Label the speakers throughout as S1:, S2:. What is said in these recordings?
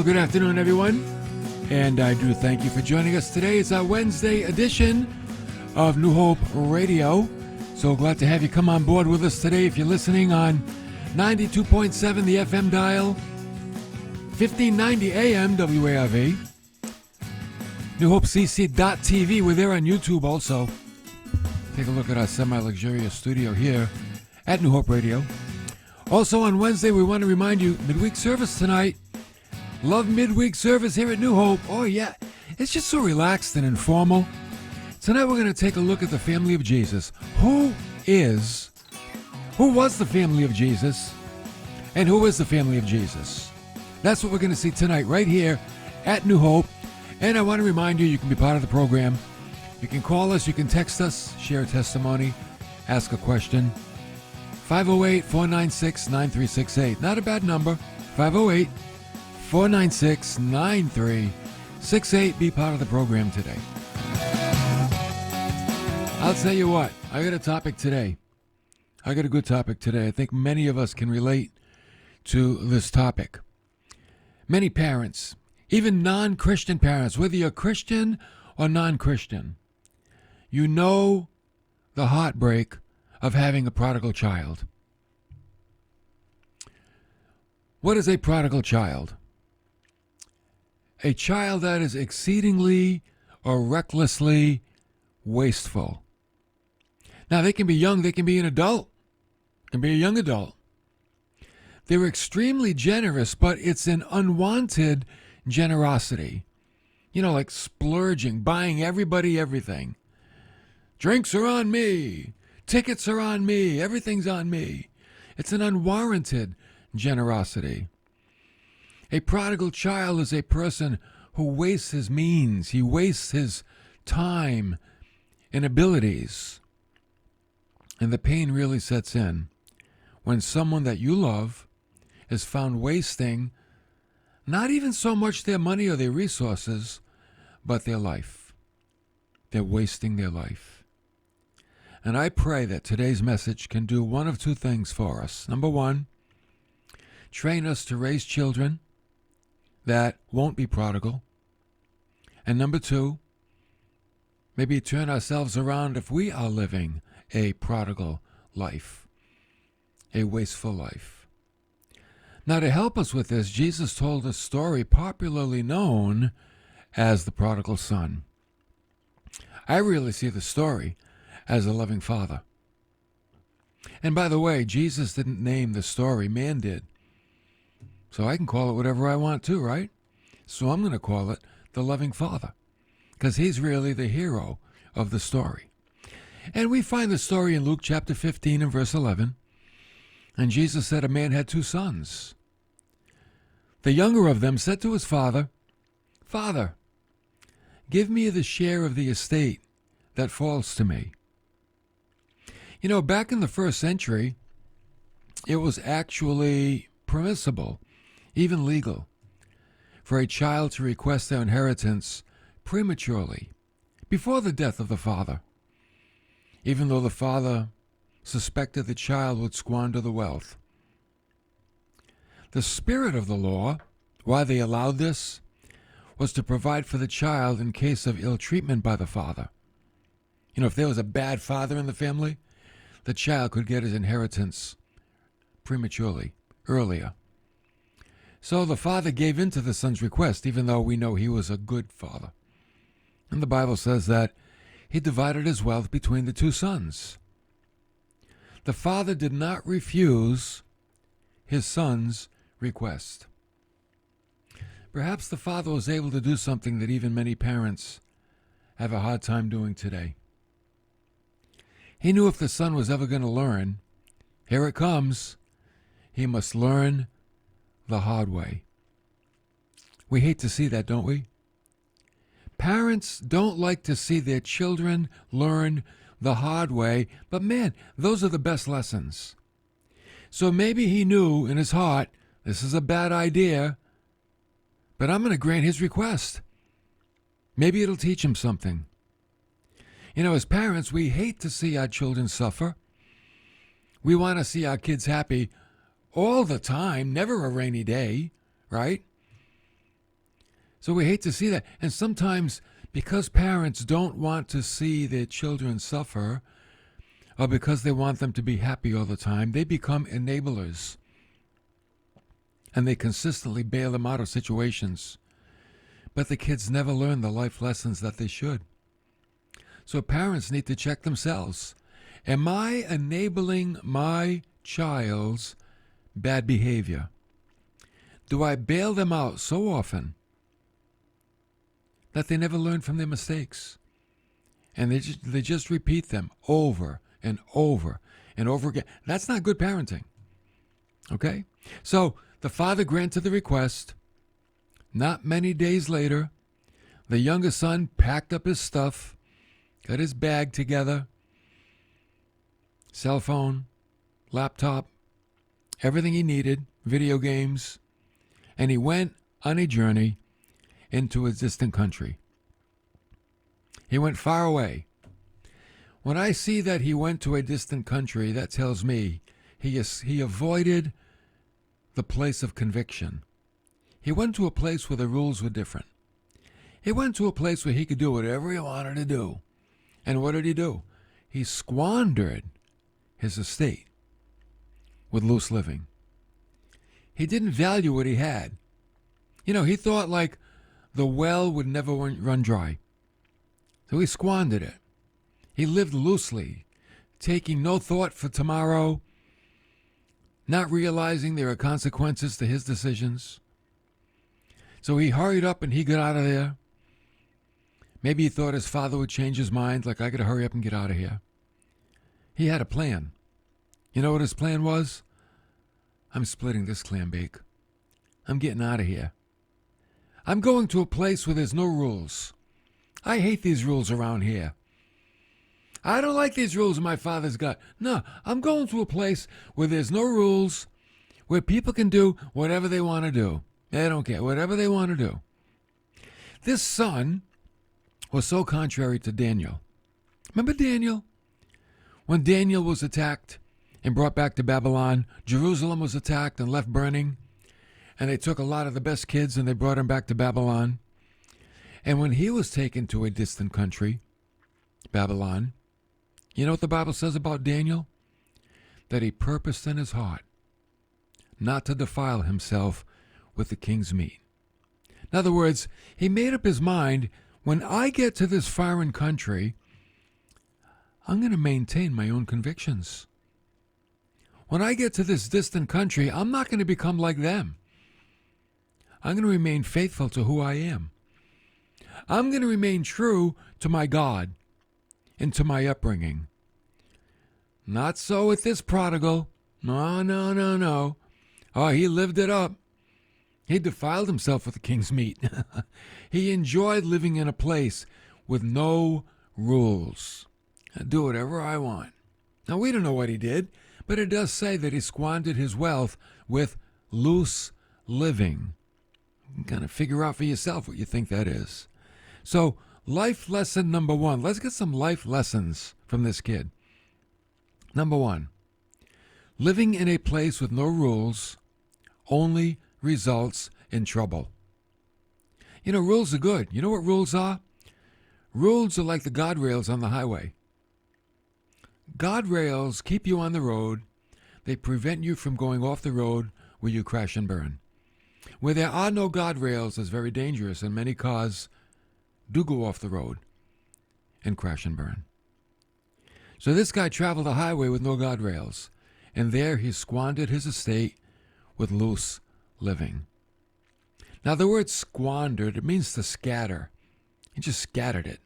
S1: good afternoon, everyone. And I do thank you for joining us today. It's our Wednesday edition of New Hope Radio. So glad to have you come on board with us today. If you're listening on 92.7, the FM dial, 1590 AM WARV, NewHopeCC.tv. We're there on YouTube also. Take a look at our semi-luxurious studio here at New Hope Radio. Also on Wednesday, we want to remind you, midweek service tonight. Love midweek service here at New Hope. Oh yeah, it's just so relaxed and informal. Tonight we're going to take a look at the family of Jesus. Who was the family of Jesus? And who is the family of Jesus? That's what we're going to see tonight right here at New Hope. And I want to remind you, you can be part of the program. You can call us, you can text us, share a testimony, ask a question. 508-496-9368. Not a bad number. 508-496-9368. Be part of the program today. I'll tell you what, I got a topic today. I got a good topic today. I think many of us can relate to this topic. Many parents, even non-Christian parents, whether you're Christian or non-Christian, you know the heartbreak of having a prodigal child. What is a prodigal child? A child that is exceedingly or recklessly wasteful. Now, they can be young, they can be an adult, can be a young adult. They're extremely generous, but it's an unwanted generosity. You know, like splurging, buying everybody everything. Drinks are on me. Tickets are on me. Everything's on me. It's an unwarranted generosity. A prodigal child is a person who wastes his means. He wastes his time and abilities. And the pain really sets in when someone that you love is found wasting not even so much their money or their resources, but their life. They're wasting their life. And I pray that today's message can do one of two things for us. Number one, train us to raise children that won't be prodigal. And number two, maybe turn ourselves around if we are living a prodigal life, a wasteful life. Now, to help us with this, Jesus told a story popularly known as the prodigal son. I really see the story as a loving father. And by the way, Jesus didn't name the story, man did. So I can call it whatever I want to, right? So I'm going to call it the loving father, because he's really the hero of the story. And we find the story in Luke chapter 15 and verse 11. And Jesus said a man had two sons. The younger of them said to his father, "Father, give me the share of the estate that falls to me." You know, back in the first century, it was actually permissible, even legal, for a child to request their inheritance prematurely, before the death of the father, even though the father suspected the child would squander the wealth. The spirit of the law, why they allowed this, was to provide for the child in case of ill treatment by the father. You know, if there was a bad father in the family, the child could get his inheritance prematurely, earlier. So the father gave in to the son's request, even though we know he was a good father. And the Bible says that he divided his wealth between the two sons. The father did not refuse his son's request. Perhaps the father was able to do something that even many parents have a hard time doing today. He knew if the son was ever going to learn, here it comes, he must learn the hard way. We hate to see that, don't we? Parents don't like to see their children learn the hard way, but man, those are the best lessons. So maybe he knew in his heart, this is a bad idea, but I'm going to grant his request. Maybe it'll teach him something. You know, as parents, we hate to see our children suffer. We want to see our kids happy all the time, never a rainy day, right? So we hate to see that. And sometimes because parents don't want to see their children suffer, or because they want them to be happy all the time, they become enablers. And they consistently bail them out of situations. But the kids never learn the life lessons that they should. So parents need to check themselves. Am I enabling my child's bad behavior? Do I bail them out so often that they never learn from their mistakes? And they just repeat them over and over and over again. That's not good parenting. Okay? So the father granted the request. Not many days later, the younger son packed up his stuff, got his bag together, cell phone, laptop, everything he needed, video games, and he went on a journey into a distant country. He went far away. When I see that he went to a distant country, that tells me he avoided the place of conviction. He went to a place where the rules were different. He went to a place where he could do whatever he wanted to do. And what did he do? He squandered his estate with loose living. He didn't value what he had. He thought like the well would never run dry. So he squandered it. He lived loosely, taking no thought for tomorrow, not realizing there are consequences to his decisions. So he hurried up and he got out of there. Maybe he thought his father would change his mind, like, I got to hurry up and get out of here. He had a plan. You know what his plan was? I'm splitting this clam bake. I'm getting out of here. I'm going to a place where there's no rules. I hate these rules around here. I don't like these rules my father's got. No, I'm going to a place where there's no rules, where people can do whatever they want to do. They don't care, whatever they want to do. This son was so contrary to Daniel. Remember Daniel? When Daniel was attacked and brought back to Babylon, Jerusalem was attacked and left burning, and they took a lot of the best kids and they brought them back to Babylon. And when he was taken to a distant country, Babylon, you know what the Bible says about Daniel? That he purposed in his heart not to defile himself with the king's meat. In other words, he made up his mind, when I get to this foreign country, I'm going to maintain my own convictions. When I get to this distant country, I'm not going to become like them. I'm going to remain faithful to who I am. I'm going to remain true to my God and to my upbringing. Not so with this prodigal. No. Oh, he lived it up. He defiled himself with the king's meat. He enjoyed living in a place with no rules. I do whatever I want. Now, we don't know what he did, but it does say that he squandered his wealth with loose living. You can kind of figure out for yourself what you think that is. So, life lesson number one. Let's get some life lessons from this kid. Number one, living in a place with no rules only results in trouble. Rules are good. You know what rules are? Rules are like the guardrails on the highway. Guardrails keep you on the road. They prevent you from going off the road where you crash and burn. Where there are no guardrails is very dangerous, and many cars do go off the road and crash and burn. So this guy traveled a highway with no guardrails, and there he squandered his estate with loose living. Now the word squandered, it means to scatter. He just scattered it.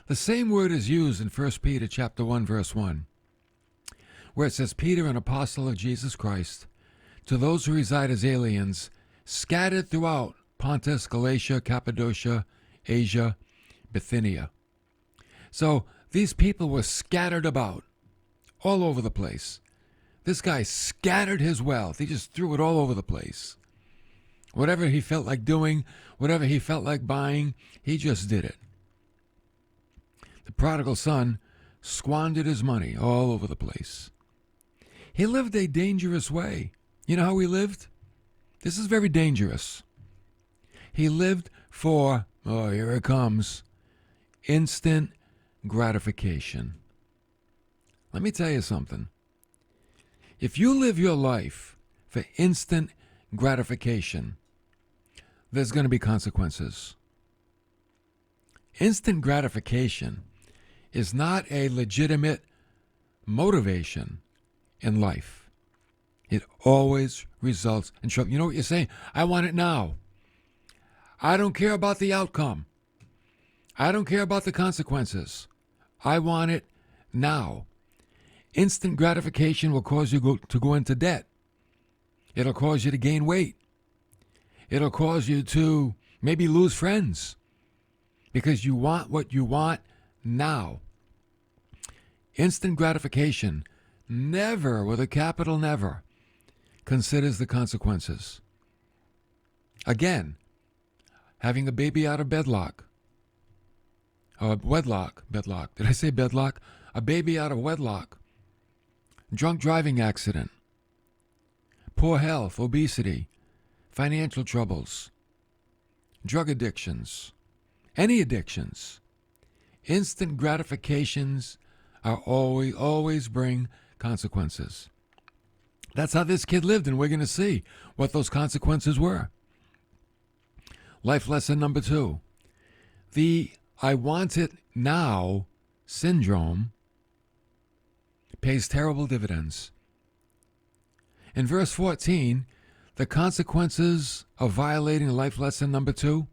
S1: The same word is used in 1 Peter chapter 1, verse 1, where it says, Peter, an apostle of Jesus Christ, to those who reside as aliens, scattered throughout Pontus, Galatia, Cappadocia, Asia, Bithynia. So these people were scattered about all over the place. This guy scattered his wealth. He just threw it all over the place. Whatever he felt like doing, whatever he felt like buying, he just did it. The prodigal son squandered his money all over the place. He lived a dangerous way. You know how he lived? This is very dangerous. He lived for, oh, here it comes, instant gratification. Let me tell you something. If you live your life for instant gratification, there's going to be consequences. Instant gratification is not a legitimate motivation in life. It always results in trouble. You know what you're saying? I want it now. I don't care about the outcome. I don't care about the consequences. I want it now. Instant gratification will cause you to go into debt. It'll cause you to gain weight. It'll cause you to maybe lose friends because you want what you want now. Instant gratification, never, with a capital never, considers the consequences. Again, having a baby out of bedlock. Wedlock. Did I say bedlock? A baby out of wedlock. Drunk driving accident. Poor health, obesity, financial troubles, drug addictions, any addictions. Instant gratifications are always bring consequences. That's how this kid lived, and we're going to see what those consequences were. Life lesson number 2. The I want it now syndrome pays terrible dividends. In verse 14, the consequences of violating life lesson number 2,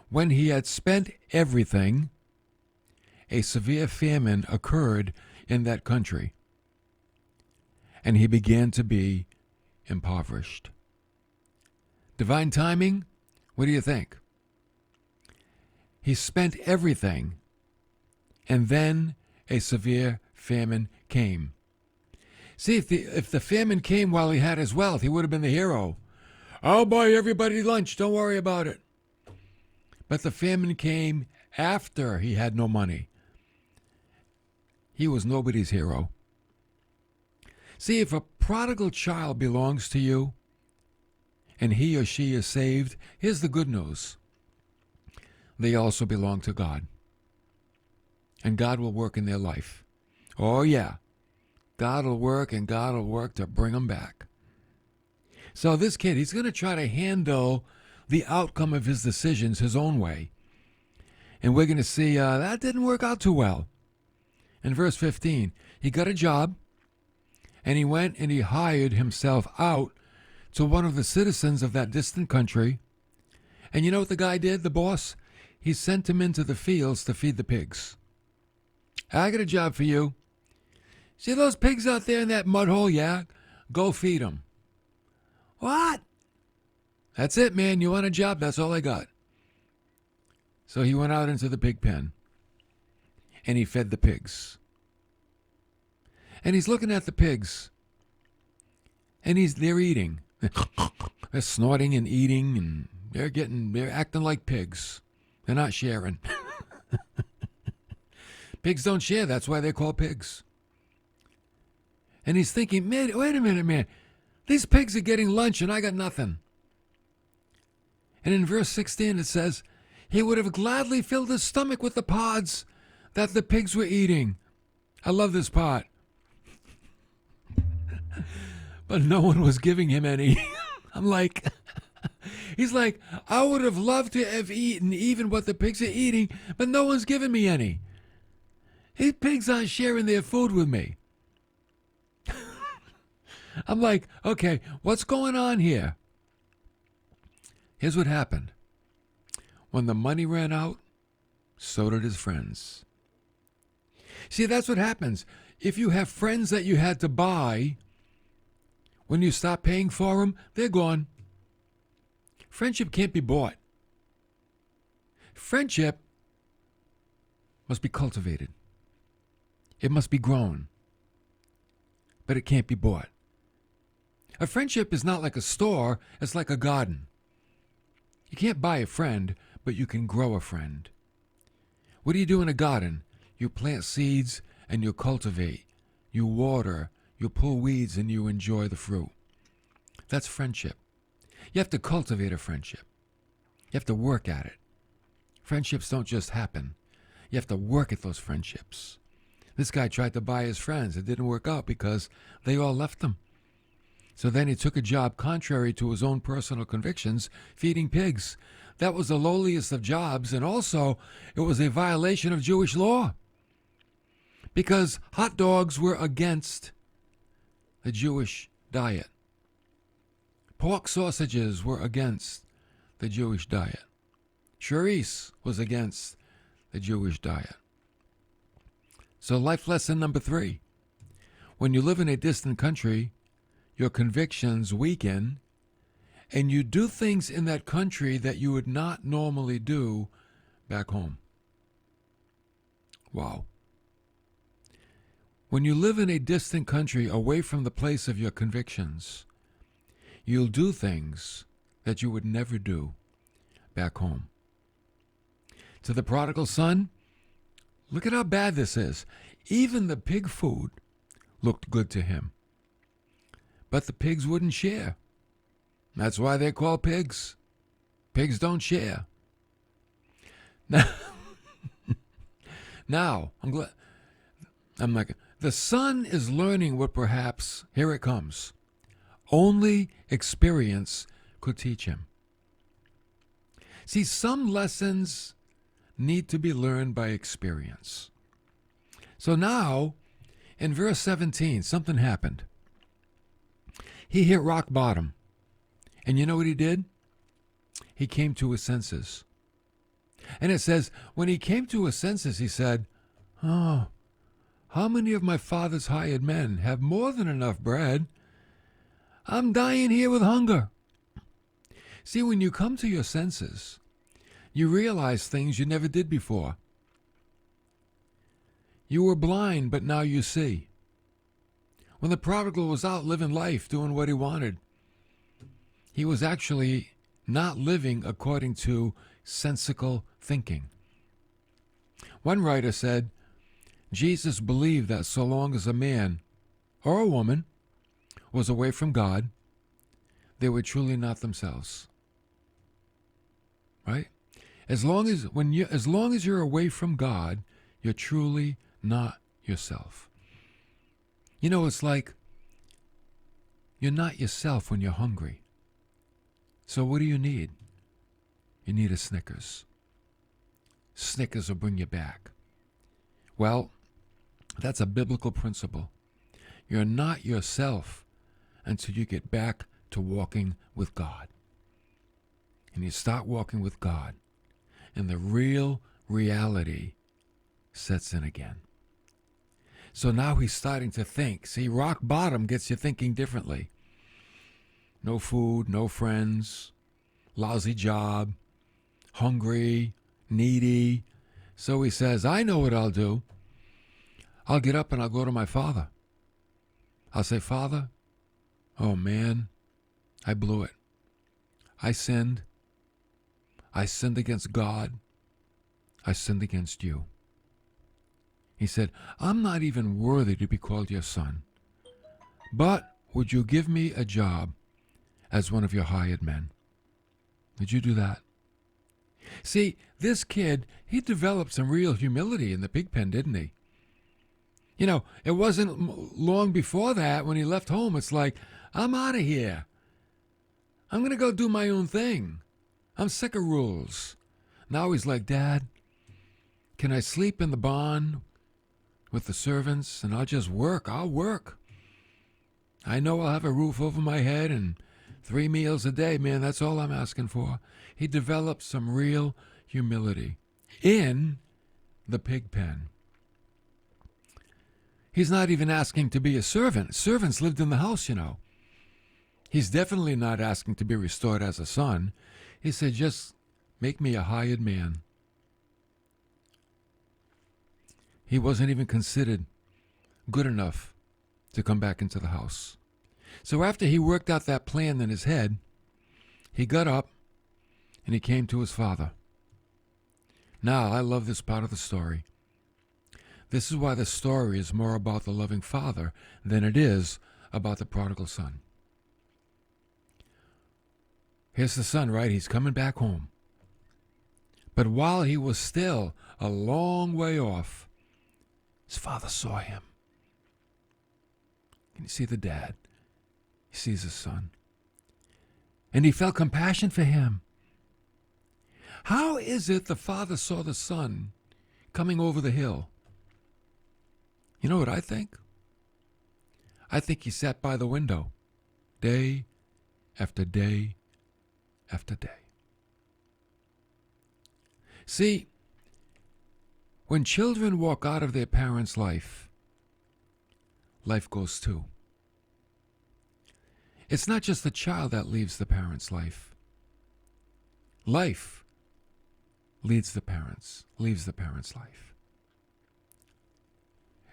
S1: when he had spent everything, a severe famine occurred in that country, and he began to be impoverished. Divine timing? What do you think? He spent everything, and then a severe famine came. See, if the famine came while he had his wealth, he would have been the hero. I'll buy everybody lunch, don't worry about it. But the famine came after he had no money. He was nobody's hero. See, if a prodigal child belongs to you and he or she is saved, here's the good news. They also belong to God. And God will work in their life. Oh, yeah. God will work, and God will work to bring them back. So this kid, he's going to try to handle the outcome of his decisions his own way. And we're going to see that didn't work out too well. In verse 15, he got a job, and he went and he hired himself out to one of the citizens of that distant country. And you know what the guy did, the boss? He sent him into the fields to feed the pigs. I got a job for you. See those pigs out there in that mud hole? Yeah, go feed them. What? That's it, man. You want a job? That's all I got. So he went out into the pig pen, and he fed the pigs. And he's looking at the pigs, and they're eating. They're snorting and eating, and they're acting like pigs. They're not sharing. Pigs don't share. That's why they're called pigs. And he's thinking, man, wait a minute, man. These pigs are getting lunch and I got nothing. And in verse 16 it says, he would have gladly filled his stomach with the pods that the pigs were eating. I love this part. But no one was giving him any. I'm like, he's like, I would have loved to have eaten even what the pigs are eating, but no one's giving me any. These pigs aren't sharing their food with me. I'm like, okay, what's going on here? Here's what happened. When the money ran out, so did his friends. See, that's what happens. If you have friends that you had to buy, when you stop paying for them, they're gone. Friendship can't be bought. Friendship must be cultivated. It must be grown. But it can't be bought. A friendship is not like a store, it's like a garden. You can't buy a friend, but you can grow a friend. What do you do in a garden? You plant seeds and you cultivate. You water, you pull weeds, and you enjoy the fruit. That's friendship. You have to cultivate a friendship. You have to work at it. Friendships don't just happen. You have to work at those friendships. This guy tried to buy his friends. It didn't work out because they all left him. So then he took a job contrary to his own personal convictions, feeding pigs. That was the lowliest of jobs, and also it was a violation of Jewish law because hot dogs were against the Jewish diet. Pork sausages were against the Jewish diet. Chorizo was against the Jewish diet. So life lesson number 3. When you live in a distant country, your convictions weaken, and you do things in that country that you would not normally do back home. Wow. When you live in a distant country away from the place of your convictions, you'll do things that you would never do back home. To the prodigal son, look at how bad this is. Even the pig food looked good to him. But the pigs wouldn't share. That's why they're called pigs. Pigs don't share. Now, the son is learning what perhaps, here it comes, only experience could teach him. See, some lessons need to be learned by experience. So now, in verse 17, something happened. He hit rock bottom. And you know what he did? He came to his senses. And it says, when he came to his senses, he said, "Oh, how many of my father's hired men have more than enough bread? I'm dying here with hunger." See, when you come to your senses, you realize things you never did before. You were blind, but now you see. When the prodigal was out living life, doing what he wanted, he was actually not living according to sensical thinking. One writer said, Jesus believed that so long as a man or a woman was away from God, they were truly not themselves. Right? As long as you're away from God, you're truly not yourself. You know, it's like you're not yourself when you're hungry. So what do you need? You need a Snickers. Snickers will bring you back. Well, that's a biblical principle. You're not yourself until you get back to walking with God. And you start walking with God, and the real reality sets in again. So now he's starting to think. See, rock bottom gets you thinking differently. No food, no friends, lousy job, hungry, needy. So he says, I know what I'll do. I'll get up and I'll go to my father. I'll say, Father, oh man, I blew it. I sinned. I sinned against God. I sinned against you. He said, I'm not even worthy to be called your son. But would you give me a job as one of your hired men? Would you do that? See, this kid, he developed some real humility in the pig pen, didn't he? You know, it wasn't long before that when he left home. It's like, I'm out of here. I'm going to go do my own thing. I'm sick of rules. Now he's like, Dad, can I sleep in the barn with the servants and I'll just work? I'll work. I know I'll have a roof over my head and 3 meals a day, man. That's all I'm asking for. He developed some real humility in the pig pen. He's not even asking to be a servant. Servants lived in the house, you know. He's definitely not asking to be restored as a son. He said, just make me a hired man. He wasn't even considered good enough to come back into the house. So after he worked out that plan in his head, he got up and he came to his father. Now, I love this part of the story. This is why the story is more about the loving father than it is about the prodigal son. Here's the son, right? He's coming back home. But while he was still a long way off, his father saw him. And you see the dad. He sees his son. And he felt compassion for him. How is it the father saw the son coming over the hill? You know what I think? I think he sat by the window day after day after day. See, when children walk out of their parents' life, life goes too. It's not just the child that leaves the parent's life. Life leaves the parent's life.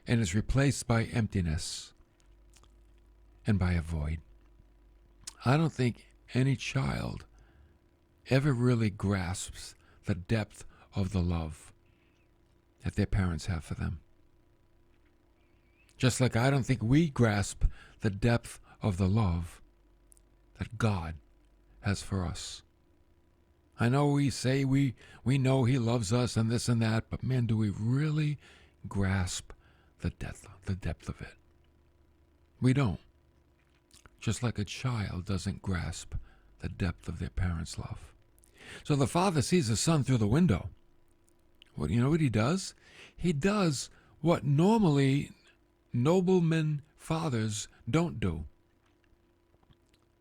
S1: And is replaced by emptiness and by a void. I don't think any child ever really grasps the depth of the love that their parents have for them. Just like I don't think we grasp the depth of the love that God has for us. I know we say we know he loves us and this and that, but man, do we really grasp the depth of it? We don't. Just like a child doesn't grasp the depth of their parents' love. So the father sees his son through the window. You know what he does? He does what normally noblemen fathers don't do.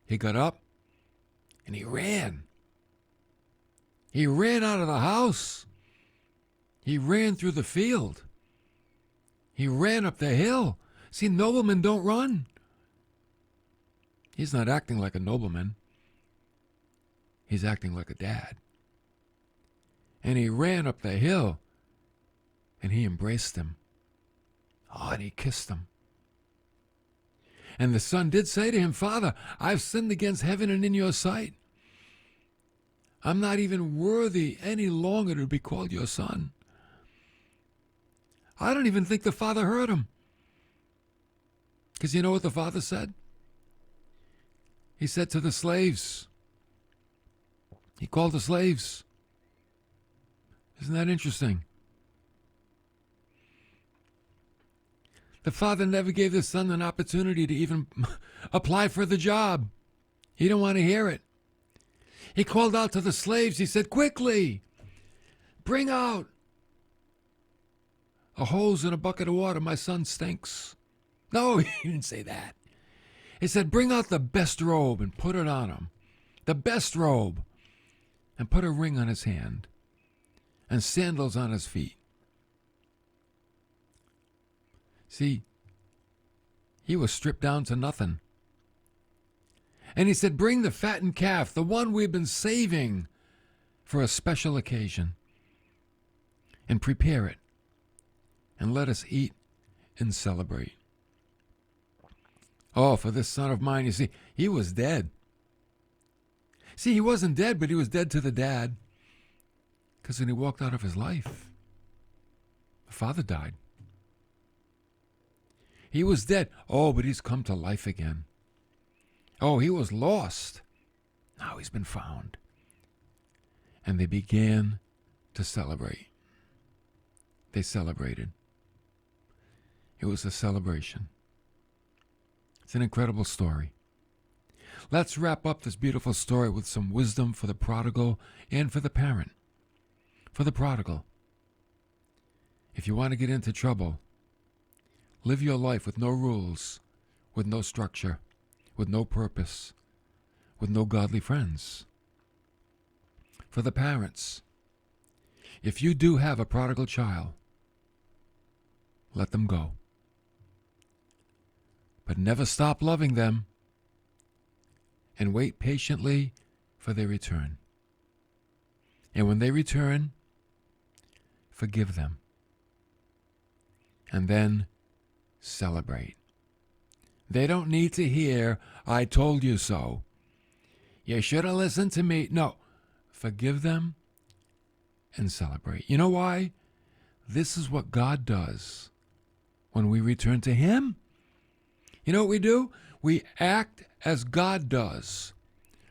S1: He got up and he ran. He ran out of the house. He ran through the field. He ran up the hill. See, noblemen don't run. He's not acting like a nobleman. He's acting like a dad. And he ran up the hill and he embraced him. Oh, and he kissed him. And the son did say to him, Father, I've sinned against heaven and in your sight. I'm not even worthy any longer to be called your son. I don't even think the father heard him. Because you know what the father said? He said to the slaves. He called the slaves. Isn't that interesting? The father never gave the son an opportunity to even apply for the job. He didn't want to hear it. He called out to the slaves. He said, quickly, bring out a hose and a bucket of water. My son stinks. No, he didn't say that. He said, bring out the best robe and put it on him. The best robe. And put a ring on his hand and sandals on his feet. See, he was stripped down to nothing. And he said, bring the fattened calf, the one we've been saving for a special occasion, and prepare it, and let us eat and celebrate. Oh, for this son of mine, you see, he was dead. See, he wasn't dead, but he was dead to the dad. Because when he walked out of his life, the father died. He was dead. Oh, but he's come to life again. Oh, he was lost. Now he's been found. And they began to celebrate. They celebrated. It was a celebration. It's an incredible story. Let's wrap up this beautiful story with some wisdom for the prodigal and for the parent. For the prodigal, if you want to get into trouble, live your life with no rules, with no structure, with no purpose, with no godly friends. For the parents, if you do have a prodigal child, let them go. But never stop loving them, and wait patiently for their return. And when they return, forgive them. And then celebrate. They don't need to hear, I told you so. You should have listened to me. No, forgive them and celebrate. You know why? This is what God does when we return to Him. You know what we do? We act as God does.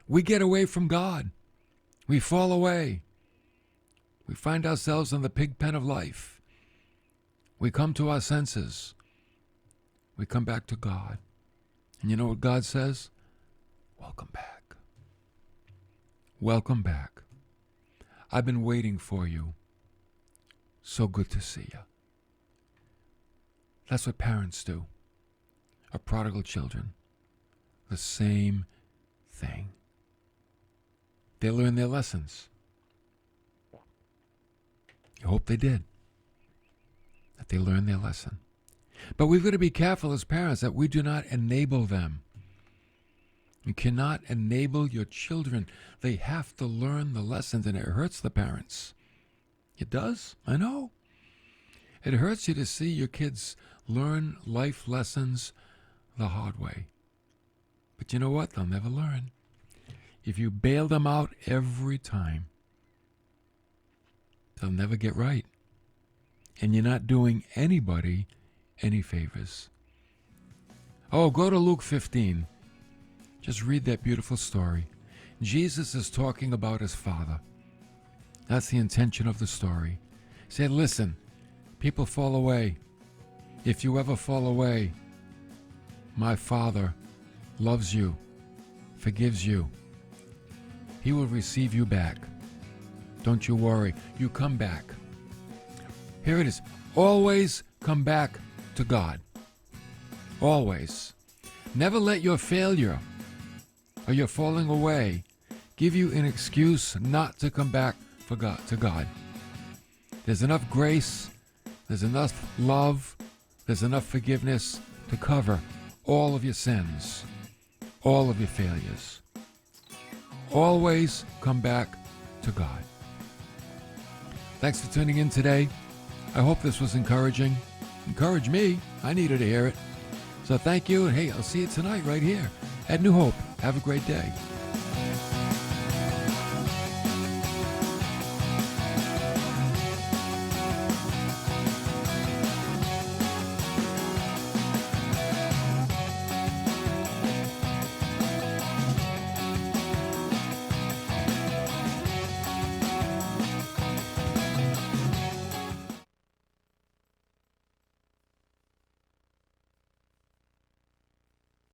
S1: We get away from God. We fall away. We find ourselves in the pig pen of life. We come to our senses. We come back to God. And you know what God says? Welcome back. Welcome back. I've been waiting for you. So good to see you. That's what parents do. Our prodigal children. The same thing. They learn their lessons. You hope they did. That they learned their lesson. But we've got to be careful as parents that we do not enable them. You cannot enable your children. They have to learn the lessons, and it hurts the parents. It does, I know. It hurts you to see your kids learn life lessons the hard way. But you know what? They'll never learn. If you bail them out every time, they'll never get right. And you're not doing anybody any favors. Oh, go to Luke 15. Just read that beautiful story. Jesus is talking about his Father. That's the intention of the story. He said, listen, people fall away. If you ever fall away, my Father loves you, forgives you. He will receive you back. Don't you worry. You come back. Here it is. Always come back to God. Always. Never let your failure or your falling away give you an excuse not to come back to God. There's enough grace, there's enough love, there's enough forgiveness to cover all of your sins, all of your failures. Always come back to God. Thanks for tuning in today. I hope this was encouraging. Encourage me. I needed to hear it. So thank you, and hey, I'll see you tonight right here at New Hope. Have a great day.